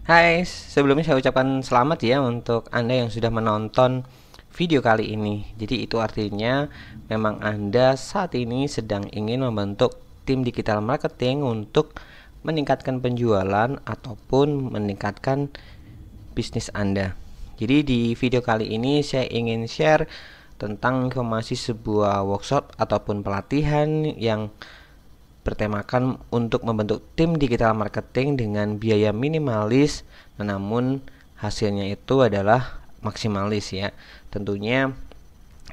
Hai, sebelumnya saya ucapkan selamat ya untuk Anda yang sudah menonton video kali ini. Jadi itu artinya memang Anda saat ini sedang ingin membentuk tim digital marketing untuk meningkatkan penjualan ataupun meningkatkan bisnis Anda. Jadi di video kali ini saya ingin share tentang informasi sebuah workshop ataupun pelatihan yang bertemakan untuk membentuk tim digital marketing dengan biaya minimalis, namun hasilnya itu adalah maksimalis ya. Tentunya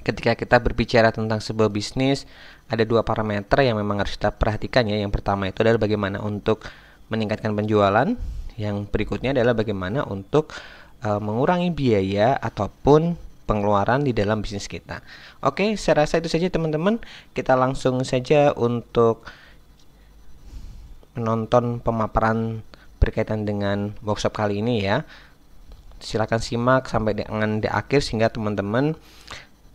ketika kita berbicara tentang sebuah bisnis, ada dua parameter yang memang harus kita perhatikan ya. Yang pertama itu adalah bagaimana untuk meningkatkan penjualan, yang berikutnya adalah bagaimana untuk mengurangi biaya ataupun pengeluaran di dalam bisnis kita. Oke, saya rasa itu saja teman-teman. Kita langsung saja untuk menonton pemaparan berkaitan dengan workshop kali ini ya. Silakan simak sampai dengan di akhir sehingga teman-teman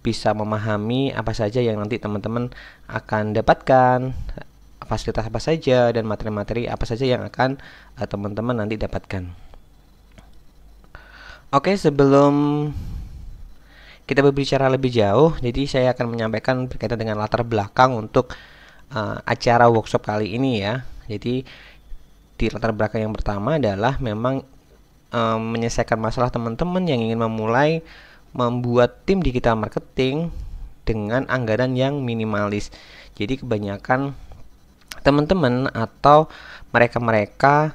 bisa memahami apa saja yang nanti teman-teman akan dapatkan, fasilitas apa saja dan materi-materi apa saja yang akan teman-teman nanti dapatkan. Oke, sebelum kita berbicara lebih jauh, jadi saya akan menyampaikan berkaitan dengan latar belakang untuk acara workshop kali ini ya. Jadi di latar belakang yang pertama adalah memang menyelesaikan masalah teman-teman yang ingin memulai membuat tim digital marketing dengan anggaran yang minimalis. Jadi kebanyakan teman-teman atau mereka-mereka,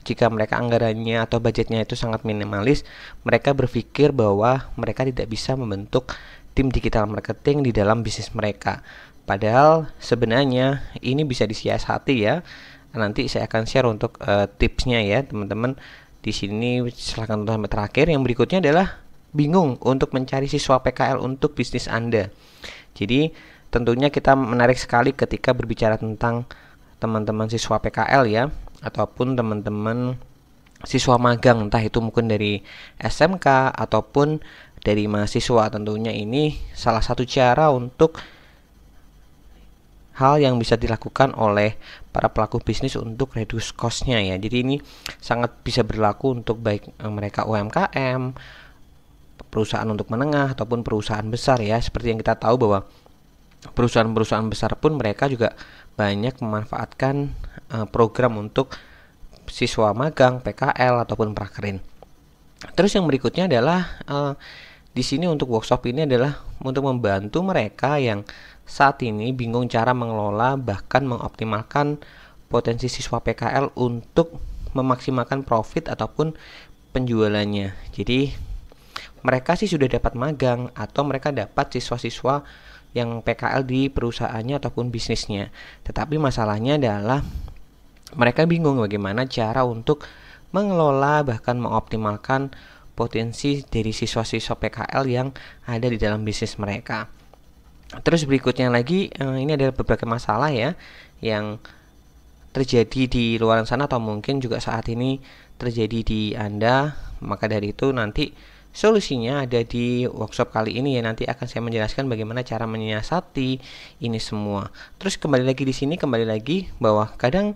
jika mereka anggarannya atau budgetnya itu sangat minimalis, mereka berpikir bahwa mereka tidak bisa membentuk tim digital marketing di dalam bisnis mereka. Padahal sebenarnya ini bisa disiasati ya. Nanti saya akan share untuk tipsnya ya teman-teman. Di sini silahkan tonton sampai terakhir. Yang berikutnya adalah bingung untuk mencari siswa PKL untuk bisnis Anda. Jadi tentunya kita menarik sekali ketika berbicara tentang teman-teman siswa PKL ya, ataupun teman-teman siswa magang, entah itu mungkin dari SMK ataupun dari mahasiswa. Tentunya ini salah satu cara untuk hal yang bisa dilakukan oleh para pelaku bisnis untuk reduce cost-nya ya. Jadi ini sangat bisa berlaku untuk baik mereka UMKM, perusahaan untuk menengah ataupun perusahaan besar ya. Seperti yang kita tahu bahwa perusahaan-perusahaan besar pun mereka juga banyak memanfaatkan program untuk siswa magang, PKL ataupun prakerin. Terus yang berikutnya adalah di sini untuk workshop ini adalah untuk membantu mereka yang saat ini bingung cara mengelola bahkan mengoptimalkan potensi siswa PKL untuk memaksimalkan profit ataupun penjualannya. Jadi mereka sih sudah dapat magang atau mereka dapat siswa-siswa yang PKL di perusahaannya ataupun bisnisnya. Tetapi masalahnya adalah mereka bingung bagaimana cara untuk mengelola bahkan mengoptimalkan potensi dari siswa-siswa PKL yang ada di dalam bisnis mereka. Terus berikutnya lagi, ini adalah beberapa masalah ya yang terjadi di luar sana atau mungkin juga saat ini terjadi di Anda. Maka dari itu nanti solusinya ada di workshop kali ini ya. Nanti akan saya menjelaskan bagaimana cara menyiasati ini semua. Terus kembali lagi di sini, kembali lagi bahwa kadang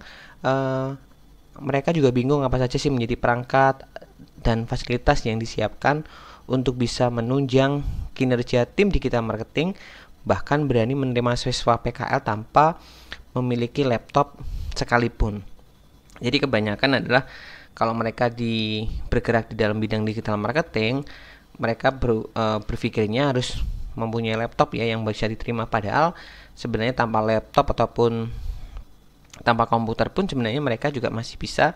mereka juga bingung apa saja sih menjadi perangkat dan fasilitas yang disiapkan untuk bisa menunjang kinerja tim digital marketing, bahkan berani menerima siswa PKL tanpa memiliki laptop sekalipun. Jadi kebanyakan adalah kalau mereka bergerak di dalam bidang digital marketing, mereka berpikirnya harus mempunyai laptop ya yang bisa diterima, padahal sebenarnya tanpa laptop ataupun tanpa komputer pun sebenarnya mereka juga masih bisa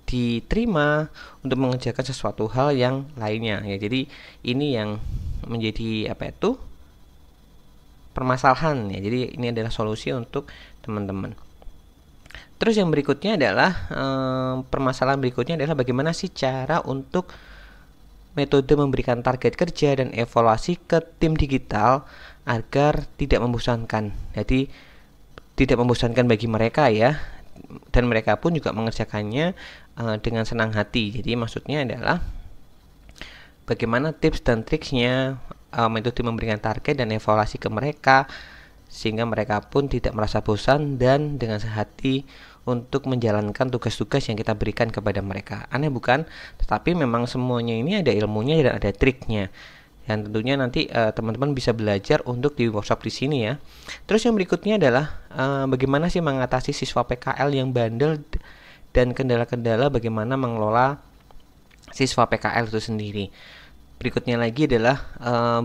diterima untuk mengerjakan sesuatu hal yang lainnya ya. Jadi ini yang menjadi permasalahan ya. Jadi ini adalah solusi untuk teman-teman. Terus yang berikutnya adalah permasalahan berikutnya adalah bagaimana sih cara untuk metode memberikan target kerja dan evaluasi ke tim digital agar tidak membosankan. Jadi tidak membosankan bagi mereka ya, dan mereka pun juga mengerjakannya dengan senang hati. Jadi maksudnya adalah bagaimana tips dan triksnya metode memberikan target dan evaluasi ke mereka sehingga mereka pun tidak merasa bosan dan dengan sehati untuk menjalankan tugas-tugas yang kita berikan kepada mereka. Aneh bukan? Tetapi memang semuanya ini ada ilmunya dan ada triknya. Dan tentunya nanti teman-teman bisa belajar untuk di workshop di sini ya. Terus yang berikutnya adalah bagaimana sih mengatasi siswa PKL yang bandel dan kendala-kendala bagaimana mengelola siswa PKL itu sendiri. Berikutnya lagi adalah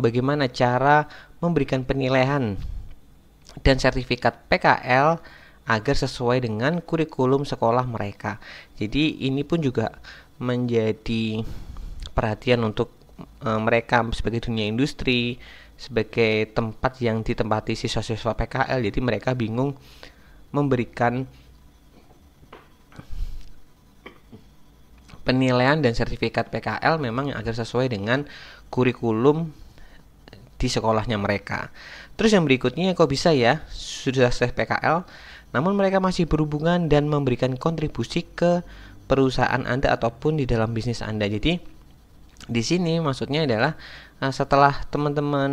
bagaimana cara memberikan penilaian dan sertifikat PKL agar sesuai dengan kurikulum sekolah mereka. Jadi ini pun juga menjadi perhatian untuk mereka sebagai dunia industri, sebagai tempat yang ditempati siswa-siswa PKL. Jadi mereka bingung memberikan penilaian dan sertifikat PKL memang yang agar sesuai dengan kurikulum di sekolahnya mereka. Terus yang berikutnya, kok bisa ya sudah selesai PKL namun mereka masih berhubungan dan memberikan kontribusi ke perusahaan Anda ataupun di dalam bisnis Anda. Jadi di sini maksudnya adalah setelah teman-teman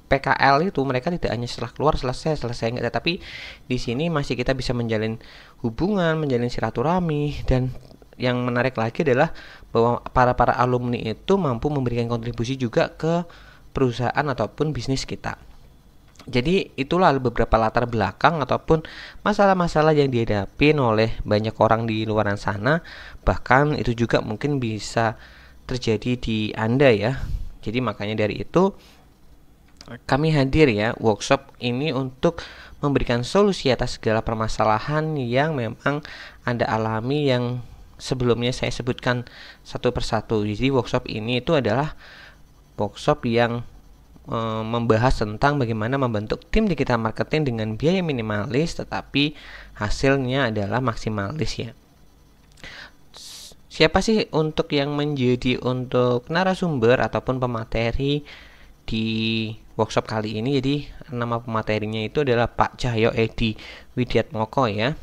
PKL itu mereka tidak hanya setelah keluar selesai enggak, tetapi di sini masih kita bisa menjalin hubungan, menjalin silaturahmi, dan yang menarik lagi adalah bahwa para alumni itu mampu memberikan kontribusi juga ke perusahaan ataupun bisnis kita. Jadi itulah beberapa latar belakang ataupun masalah-masalah yang dihadapi oleh banyak orang di luar sana, bahkan itu juga mungkin bisa terjadi di Anda ya. Jadi makanya dari itu kami hadir ya workshop ini untuk memberikan solusi atas segala permasalahan yang memang Anda alami yang sebelumnya saya sebutkan satu persatu. Jadi workshop ini itu adalah workshop yang membahas tentang bagaimana membentuk tim digital marketing dengan biaya minimalis tetapi hasilnya adalah maksimalis ya. Siapa sih untuk yang menjadi untuk narasumber ataupun pemateri di workshop kali ini? Jadi nama pematerinya itu adalah Pak Cahyo Edi Widiatmoko ya.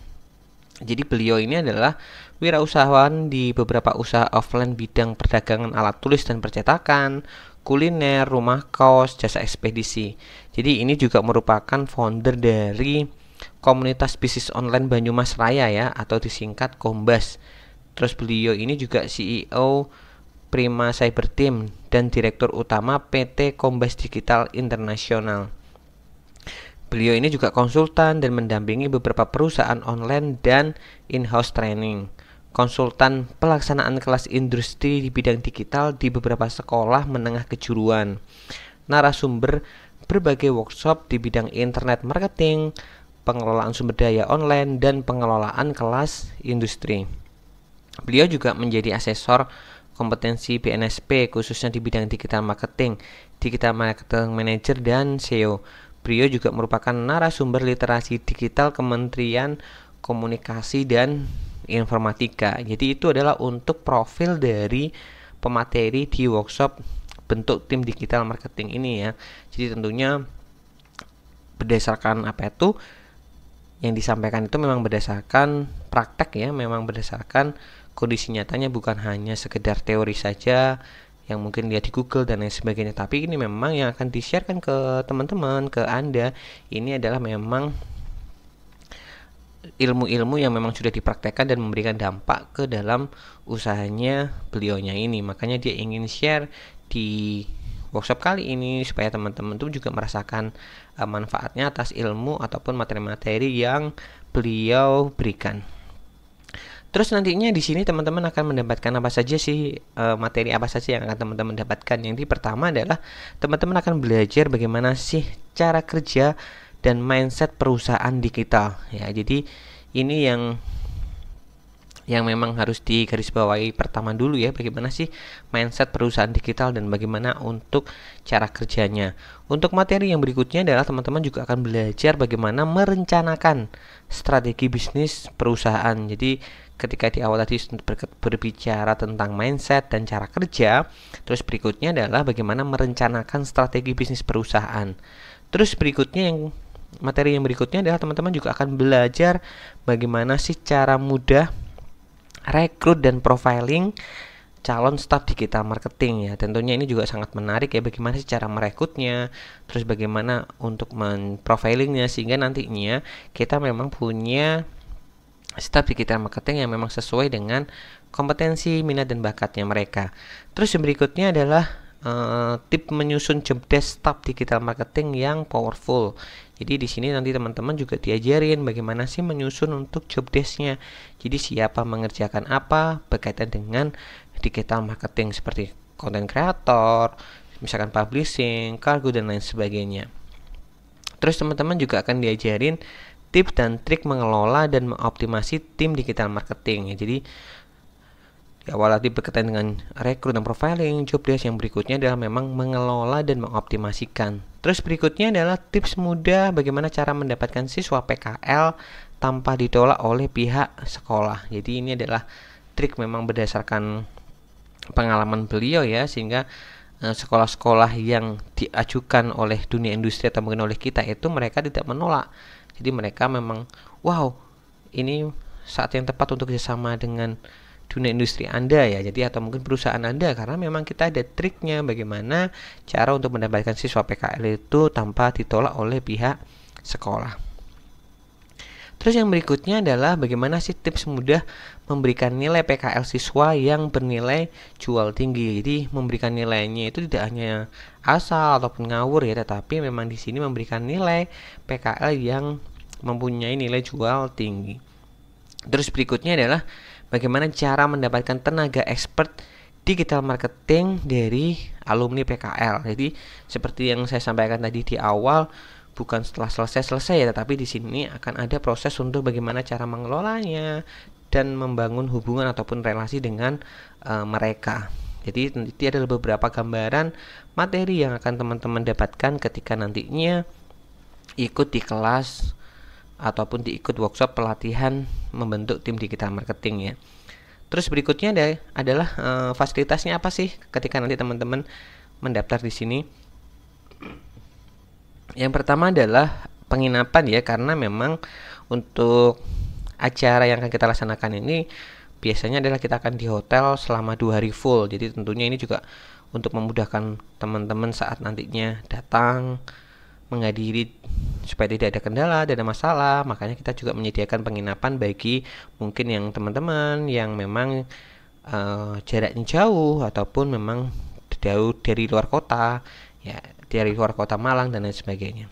Jadi beliau ini adalah wirausahawan di beberapa usaha offline bidang perdagangan alat tulis dan percetakan, kuliner, rumah kos, jasa ekspedisi. Jadi ini juga merupakan founder dari komunitas bisnis online Banyumas Raya ya, atau disingkat Kombas. Terus beliau ini juga CEO Prima Cyber Team dan Direktur Utama PT Kombas Digital Internasional. Beliau ini juga konsultan dan mendampingi beberapa perusahaan online dan in-house training. Konsultan pelaksanaan kelas industri di bidang digital di beberapa sekolah menengah kejuruan. Narasumber berbagai workshop di bidang internet marketing, pengelolaan sumber daya online, dan pengelolaan kelas industri. Beliau juga menjadi asesor kompetensi BNSP khususnya di bidang digital marketing manager, dan SEO. Beliau juga merupakan narasumber literasi digital Kementerian Komunikasi dan Informatika. Jadi itu adalah untuk profil dari pemateri di workshop bentuk tim digital marketing ini ya. Jadi tentunya berdasarkan apa itu yang disampaikan itu memang berdasarkan praktek ya, memang berdasarkan kondisi nyatanya, bukan hanya sekedar teori saja yang mungkin lihat di Google dan lain sebagainya, tapi ini memang yang akan di-sharekan ke teman-teman, ke Anda, ini adalah memang ilmu-ilmu yang memang sudah dipraktekkan dan memberikan dampak ke dalam usahanya beliaunya ini. Makanya dia ingin share di workshop kali ini supaya teman-teman tuh juga merasakan manfaatnya atas ilmu ataupun materi-materi yang beliau berikan. Terus nantinya di sini teman-teman akan mendapatkan apa saja sih, materi apa saja yang akan teman-teman dapatkan. Yang pertama adalah teman-teman akan belajar bagaimana sih cara kerja dan mindset perusahaan digital ya. Jadi ini yang memang harus digarisbawahi pertama dulu ya, bagaimana sih mindset perusahaan digital dan bagaimana untuk cara kerjanya. Untuk materi yang berikutnya adalah teman-teman juga akan belajar bagaimana merencanakan strategi bisnis perusahaan. Jadi ketika di awal tadi berbicara tentang mindset dan cara kerja, terus berikutnya adalah bagaimana merencanakan strategi bisnis perusahaan. Terus berikutnya materi yang berikutnya adalah teman-teman juga akan belajar bagaimana sih cara mudah rekrut dan profiling calon staf digital marketing ya. Tentunya ini juga sangat menarik ya, bagaimana sih cara merekrutnya, terus bagaimana untuk memprofilingnya sehingga nantinya kita memang punya staf digital marketing yang memang sesuai dengan kompetensi, minat dan bakatnya mereka. Terus yang berikutnya adalah tip menyusun job desk staf digital marketing yang powerful. Jadi di sini nanti teman-teman juga diajarin bagaimana sih menyusun untuk job desk-nya. Jadi siapa mengerjakan apa berkaitan dengan digital marketing seperti content creator, misalkan publishing, kargo dan lain sebagainya. Terus teman-teman juga akan diajarin tips dan trik mengelola dan mengoptimasi tim digital marketing ya. Jadi di awal tadi berkaitan dengan rekrut dan profiling, job desk yang berikutnya adalah memang mengelola dan mengoptimasikan. Terus berikutnya adalah tips mudah bagaimana cara mendapatkan siswa PKL tanpa ditolak oleh pihak sekolah. Jadi ini adalah trik memang berdasarkan pengalaman beliau ya, sehingga sekolah-sekolah yang diajukan oleh dunia industri atau mungkin oleh kita itu mereka tidak menolak. Jadi mereka memang wow, ini saat yang tepat untuk bersama dengan dunia industri Anda ya. Jadi atau mungkin perusahaan Anda, karena memang kita ada triknya bagaimana cara untuk mendapatkan siswa PKL itu tanpa ditolak oleh pihak sekolah. Terus yang berikutnya adalah bagaimana sih tips mudah memberikan nilai PKL siswa yang bernilai jual tinggi. Jadi memberikan nilainya itu tidak hanya asal ataupun ngawur ya, tetapi memang di sini memberikan nilai PKL yang mempunyai nilai jual tinggi. Terus berikutnya adalah bagaimana cara mendapatkan tenaga expert digital marketing dari alumni PKL. Jadi seperti yang saya sampaikan tadi di awal, bukan setelah selesai ya, tetapi di sini akan ada proses untuk bagaimana cara mengelolanya dan membangun hubungan ataupun relasi dengan mereka. Jadi nanti ada beberapa gambaran materi yang akan teman-teman dapatkan ketika nantinya ikut di kelas ataupun diikut workshop pelatihan membentuk tim digital marketing ya. Terus berikutnya adalah fasilitasnya apa sih ketika nanti teman-teman mendaftar di sini. Yang pertama adalah penginapan ya, karena memang untuk acara yang akan kita laksanakan ini biasanya adalah kita akan di hotel selama 2 hari full. Jadi tentunya ini juga untuk memudahkan teman-teman saat nantinya datang menghadiri supaya tidak ada kendala, tidak ada masalah. Makanya kita juga menyediakan penginapan bagi mungkin yang teman-teman yang memang jaraknya jauh ataupun memang jauh dari luar kota ya, dari luar kota Malang dan lain sebagainya.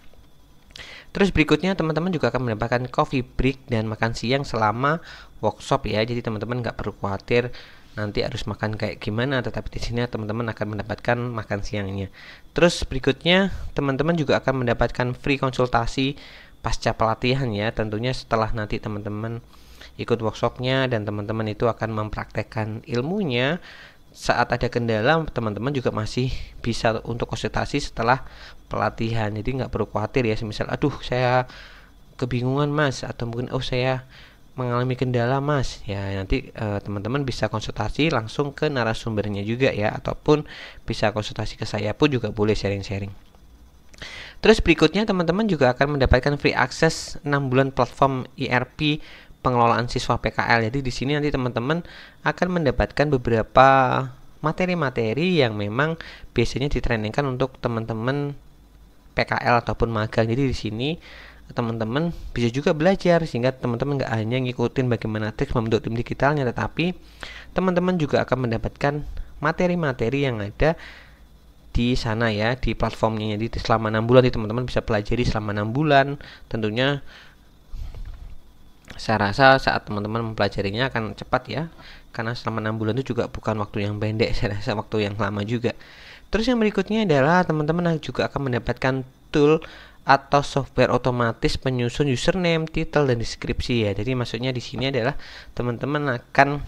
Terus berikutnya teman-teman juga akan mendapatkan coffee break dan makan siang selama workshop ya. Jadi teman-teman nggak perlu khawatir nanti harus makan kayak gimana, tetapi di sini teman-teman akan mendapatkan makan siangnya. Terus berikutnya teman-teman juga akan mendapatkan free konsultasi pasca pelatihan ya, tentunya setelah nanti teman-teman ikut workshopnya dan teman-teman itu akan mempraktekkan ilmunya. Saat ada kendala teman-teman juga masih bisa untuk konsultasi setelah pelatihan. Jadi nggak perlu khawatir ya, semisal aduh saya kebingungan mas, atau mungkin saya mengalami kendala mas ya, nanti teman-teman bisa konsultasi langsung ke narasumbernya juga ya, ataupun bisa konsultasi ke saya pun juga boleh sharing-sharing. Terus berikutnya teman-teman juga akan mendapatkan free access 6 bulan platform ERP pengelolaan siswa PKL. Jadi di sini nanti teman-teman akan mendapatkan beberapa materi-materi yang memang biasanya ditrainingkan untuk teman-teman PKL ataupun magang. Jadi di sini teman-teman bisa juga belajar, sehingga teman-teman nggak hanya ngikutin bagaimana trik membentuk tim digitalnya, tetapi teman-teman juga akan mendapatkan materi-materi yang ada di sana ya, di platformnya. Jadi selama 6 bulan teman-teman bisa pelajari selama 6 bulan. Tentunya saya rasa saat teman-teman mempelajarinya akan cepat ya, karena selama 6 bulan itu juga bukan waktu yang pendek, saya rasa waktu yang lama juga. Terus yang berikutnya adalah teman-teman juga akan mendapatkan tool atau software otomatis penyusun username, title dan deskripsi ya. Jadi maksudnya di sini adalah teman-teman akan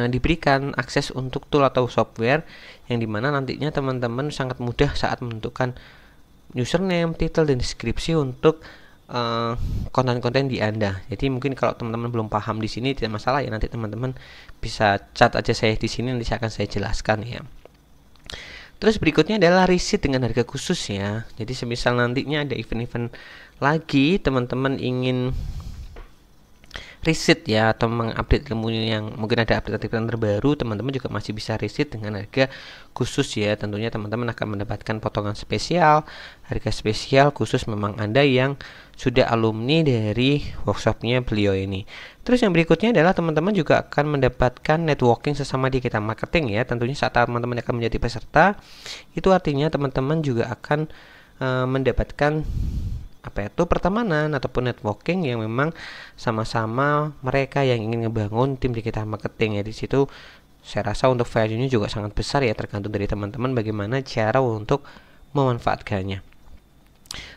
diberikan akses untuk tool atau software yang dimana nantinya teman-teman sangat mudah saat menentukan username, title dan deskripsi untuk konten-konten di Anda. Jadi mungkin kalau teman-teman belum paham di sini tidak masalah ya, nanti teman-teman bisa chat aja saya di sini, nanti akan saya jelaskan ya. Terus berikutnya adalah riset dengan harga khusus ya. Jadi semisal nantinya ada event-event lagi, teman-teman ingin riset ya, atau mengupdate ilmu yang mungkin ada update terbaru, teman-teman juga masih bisa riset dengan harga khusus ya. Tentunya teman-teman akan mendapatkan potongan spesial, harga spesial khusus memang Anda yang sudah alumni dari workshopnya beliau ini. Terus yang berikutnya adalah teman-teman juga akan mendapatkan networking sesama digital marketing ya. Tentunya saat teman-teman akan menjadi peserta, itu artinya teman-teman juga akan mendapatkan pertemanan ataupun networking yang memang sama-sama mereka yang ingin ngebangun tim digital marketing ya. Di situ saya rasa untuk value-nya juga sangat besar ya, tergantung dari teman-teman bagaimana cara untuk memanfaatkannya.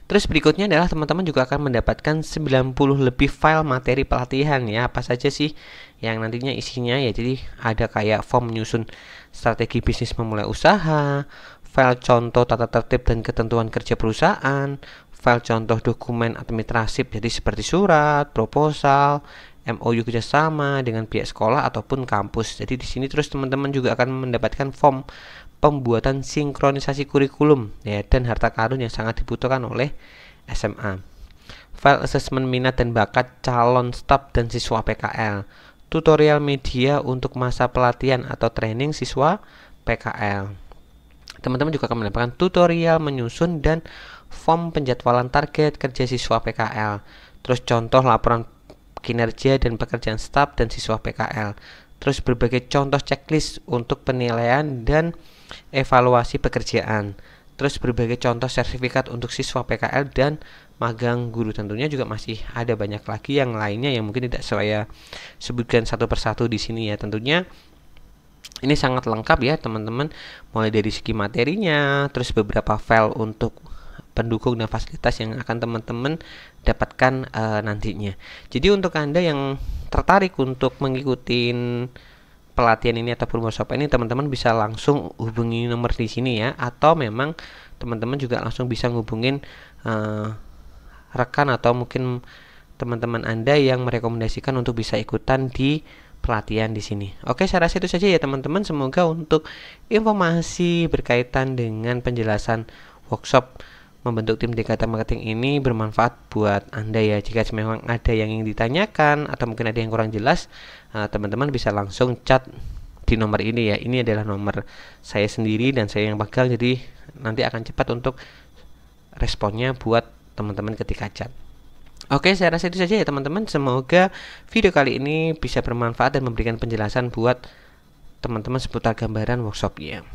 Terus berikutnya adalah teman-teman juga akan mendapatkan 90 lebih file materi pelatihan ya. Apa saja sih yang nantinya isinya ya. Jadi ada kayak form menyusun strategi bisnis memulai usaha, file contoh tata tertib dan ketentuan kerja perusahaan, file contoh dokumen administratif jadi seperti surat, proposal, MOU kerjasama dengan pihak sekolah ataupun kampus. Jadi di sini terus teman-teman juga akan mendapatkan form pembuatan sinkronisasi kurikulum ya, dan harta karun yang sangat dibutuhkan oleh SMA. File asesmen minat dan bakat calon staf dan siswa PKL. Tutorial media untuk masa pelatihan atau training siswa PKL. Teman-teman juga akan mendapatkan tutorial menyusun dan form penjadwalan target kerja siswa PKL. Terus contoh laporan kinerja dan pekerjaan staf dan siswa PKL. Terus berbagai contoh checklist untuk penilaian dan evaluasi pekerjaan. Terus berbagai contoh sertifikat untuk siswa PKL dan magang guru. Tentunya juga masih ada banyak lagi yang lainnya yang mungkin tidak saya sebutkan satu persatu di sini ya. Tentunya ini sangat lengkap ya teman-teman, mulai dari segi materinya, terus beberapa file untuk pendukung dan fasilitas yang akan teman-teman dapatkan nantinya. Jadi untuk Anda yang tertarik untuk mengikuti pelatihan ini ataupun workshop ini, teman-teman bisa langsung hubungi nomor di sini ya, atau memang teman-teman juga langsung bisa ngubungin rekan atau mungkin teman-teman Anda yang merekomendasikan untuk bisa ikutan di pelatihan di sini. Oke, saya rasa itu saja ya teman-teman. Semoga untuk informasi berkaitan dengan penjelasan workshop membentuk tim digital marketing ini bermanfaat buat Anda ya. Jika memang ada yang ingin ditanyakan atau mungkin ada yang kurang jelas, teman-teman bisa langsung chat di nomor ini ya. Ini adalah nomor saya sendiri dan saya yang pegang, jadi nanti akan cepat untuk responnya buat teman-teman ketika chat. Oke, saya rasa itu saja ya teman-teman. Semoga video kali ini bisa bermanfaat dan memberikan penjelasan buat teman-teman seputar gambaran workshopnya.